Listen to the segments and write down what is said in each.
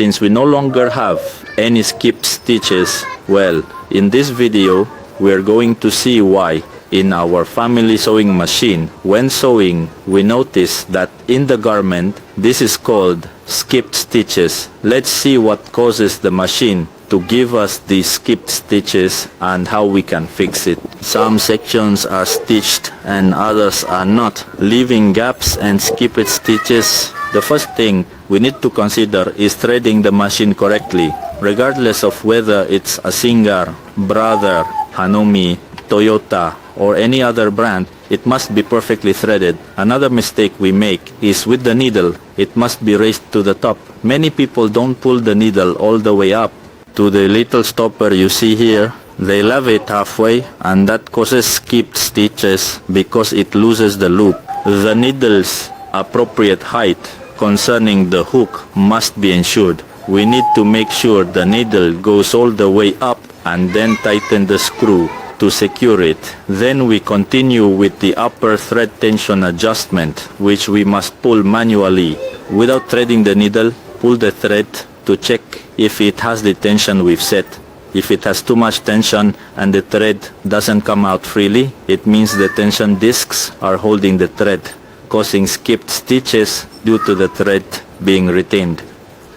Since we no longer have any skip stitches, well, in this video, we are going to see why. In our family sewing machine, when sewing, we notice that in the garment, this is called skipped stitches. Let's see what causes the machine to give us these skipped stitches and how we can fix it. Some sections are stitched and others are not, leaving gaps and skipped stitches. The first thing we need to consider is threading the machine correctly, regardless of whether it's a Singer, Brother, Hanumi, Toyota, or any other brand. It must be perfectly threaded. Another mistake we make is with the needle. It must be raised to the top. Many people don't pull the needle all the way up to the little stopper you see here. They leave it halfway, and that causes skipped stitches because it loses the loop. The needle's appropriate height concerning the hook must be ensured. We need to make sure the needle goes all the way up and then tighten the screw to secure it. Then we continue with the upper thread tension adjustment, which we must pull manually. Without threading the needle, pull the thread to check if it has the tension we've set. If it has too much tension and the thread doesn't come out freely, it means the tension discs are holding the thread, causing skipped stitches due to the thread being retained.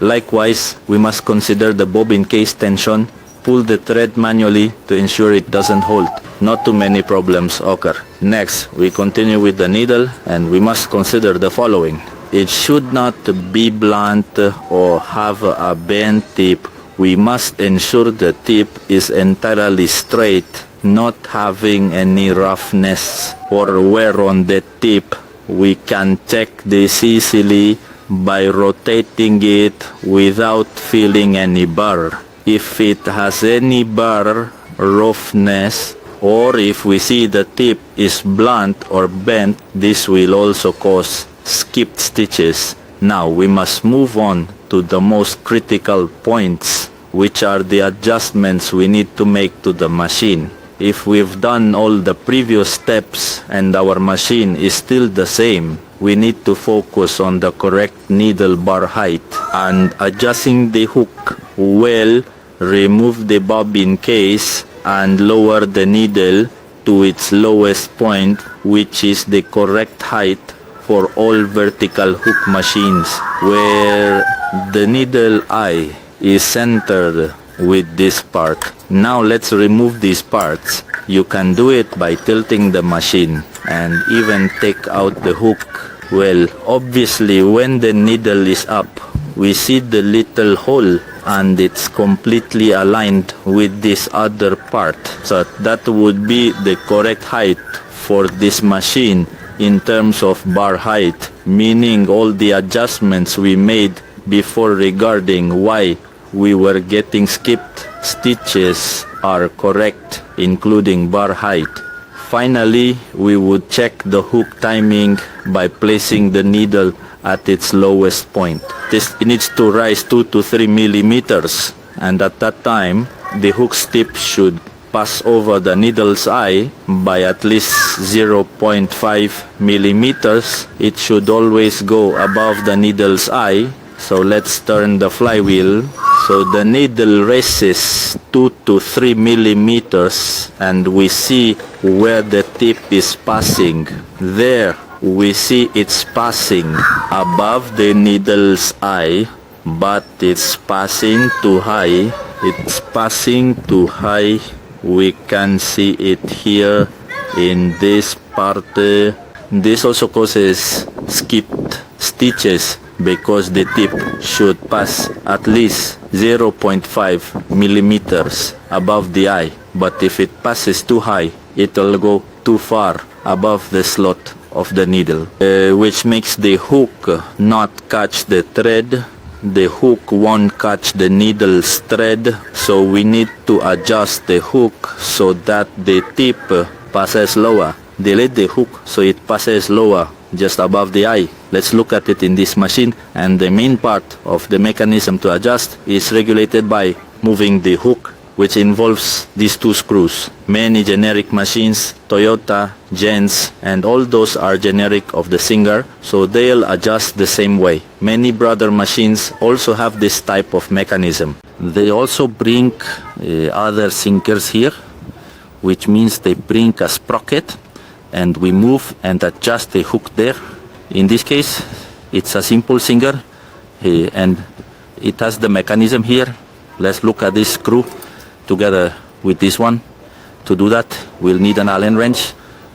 Likewise, we must consider the bobbin case tension. Pull the thread manually to ensure it doesn't hold. Not too many problems occur. Next, we continue with the needle, and we must consider the following. It should not be blunt or have a bent tip. We must ensure the tip is entirely straight, not having any roughness or wear on the tip. We can check this easily by rotating it without feeling any burr. If it has any burr, roughness, or if we see the tip is blunt or bent, this will also cause skipped stitches. Now we must move on to the most critical points, which are the adjustments we need to make to the machine. If we've done all the previous steps and our machine is still the same, we need to focus on the correct needle bar height and adjusting the hook well. Remove the bobbin case and lower the needle to its lowest point, which is the correct height for all vertical hook machines, where the needle eye is centered with this part. Now let's remove these parts. You can do it by tilting the machine and even take out the hook. Well, obviously when the needle is up, we see the little hole and it's completely aligned with this other part. So that would be the correct height for this machine in terms of bar height, meaning all the adjustments we made before regarding why we were getting skipped stitches are correct, including bar height. Finally, we would check the hook timing by placing the needle at its lowest point. This needs to rise 2 to 3 millimeters, and at that time, the hook's tip should pass over the needle's eye by at least 0.5 millimeters. It should always go above the needle's eye. So let's turn the flywheel. So the needle raises 2 to 3 millimeters, and we see where the tip is passing. There, we see it's passing above the needle's eye, but it's passing too high. It's passing too high. We can see it here in this part. This also causes skipped stitches because the tip should pass at least 0.5 millimeters above the eye. But if it passes too high, it will go too far above the slot of the needle, which makes the hook not catch the thread. The hook won't catch the needle's thread, so we need to adjust the hook so that the tip passes lower. Delete the hook so it passes lower, just above the eye. Let's look at it in this machine, and the main part of the mechanism to adjust is regulated by moving the hook which involves these two screws. Many generic machines, Toyota, Jens, and all those are generic of the Singer, so they'll adjust the same way. Many brother machines also have this type of mechanism. They also bring other sinkers here, which means they bring a sprocket and we move and adjust the hook there. In this case, it's a simple Singer and it has the mechanism here. Let's look at this screw together with this one. To do that, we'll need an Allen wrench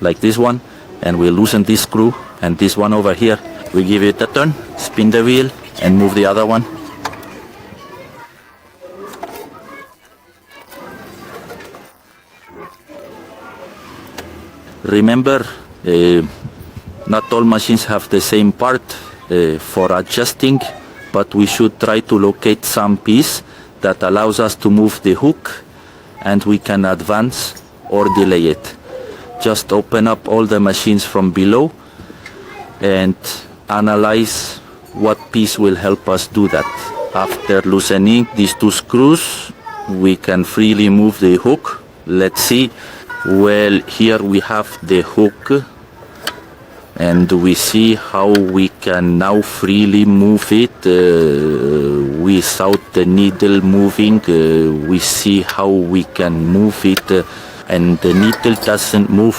like this one, and we'll loosen this screw, and this one over here, we give it a turn, spin the wheel, and move the other one. Remember, not all machines have the same part for adjusting, but we should try to locate some piece that allows us to move the hook and we can advance or delay it. Just open up all the machines from below and analyze what piece will help us do that. After loosening these two screws, we can freely move the hook. Let's see. Well, here we have the hook and we see how we can now freely move it without the needle moving. We see how we can move it and the needle doesn't move.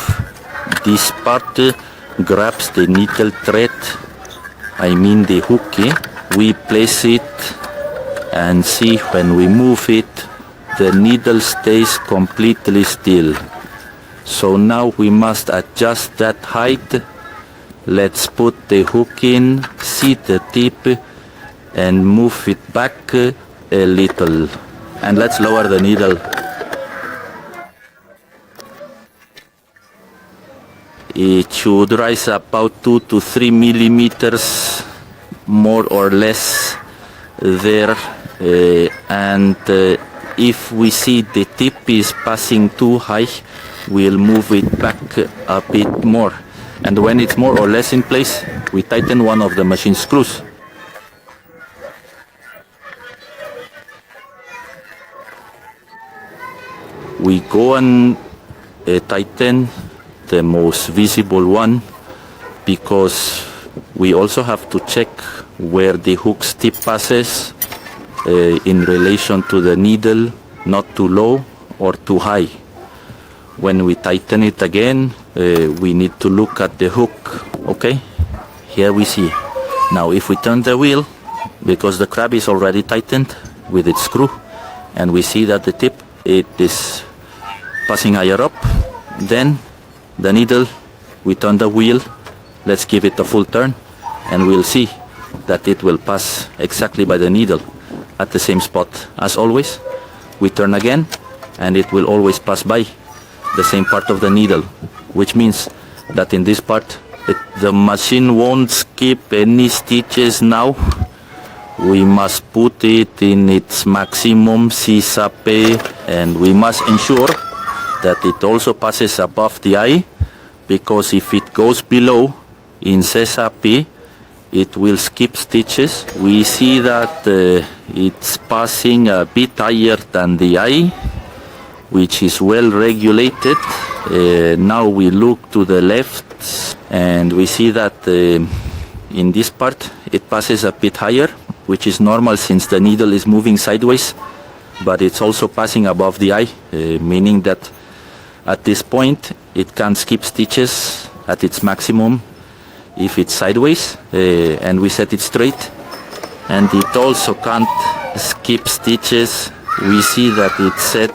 This part grabs the needle thread, I mean the hook. We place it and see when we move it, the needle stays completely still. So now we must adjust that height. Let's put the hook in, see the tip, and move it back a little. And let's lower the needle. It should rise about 2 to 3 millimeters, more or less there. And if we see the tip is passing too high, we'll move it back a bit more. And when it's more or less in place, we tighten one of the machine screws. We go and tighten the most visible one, because we also have to check where the hook's tip passes in relation to the needle, not too low or too high. When we tighten it again, we need to look at the hook. Okay, here we see. Now if we turn the wheel, because the crab is already tightened with its screw, and we see that the tip, it is passing higher up, then the needle, we turn the wheel, let's give it a full turn, and we'll see that it will pass exactly by the needle at the same spot. As always, we turn again, and it will always pass by the same part of the needle, which means that in this part the machine won't skip any stitches now. We must put it in its maximum CSAP, and we must ensure that it also passes above the eye, because if it goes below in CSAP, it will skip stitches. We see that it's passing a bit higher than the eye, which is well regulated. Now we look to the left and we see that in this part it passes a bit higher, which is normal since the needle is moving sideways, but it's also passing above the eye, meaning that at this point it can skip stitches at its maximum if it's sideways, and we set it straight, and it also can't skip stitches. We see that it's set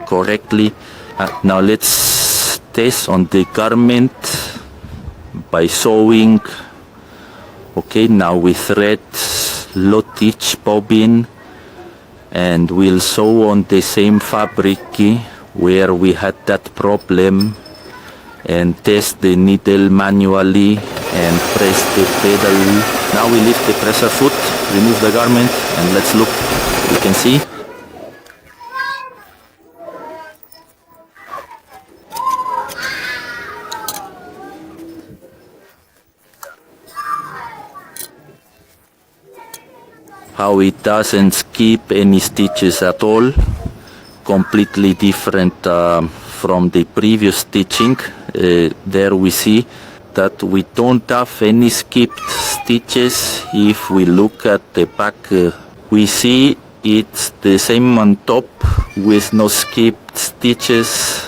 correctly. Now let's test on the garment by sewing. Okay, now we thread lot each bobbin and we'll sew on the same fabric where we had that problem, and test the needle manually and press the pedal. Now we lift the presser foot, remove the garment, and let's look. You can see how it doesn't skip any stitches at all, completely different from the previous stitching. There we see that we don't have any skipped stitches. If we look at the back, we see it's the same on top with no skipped stitches.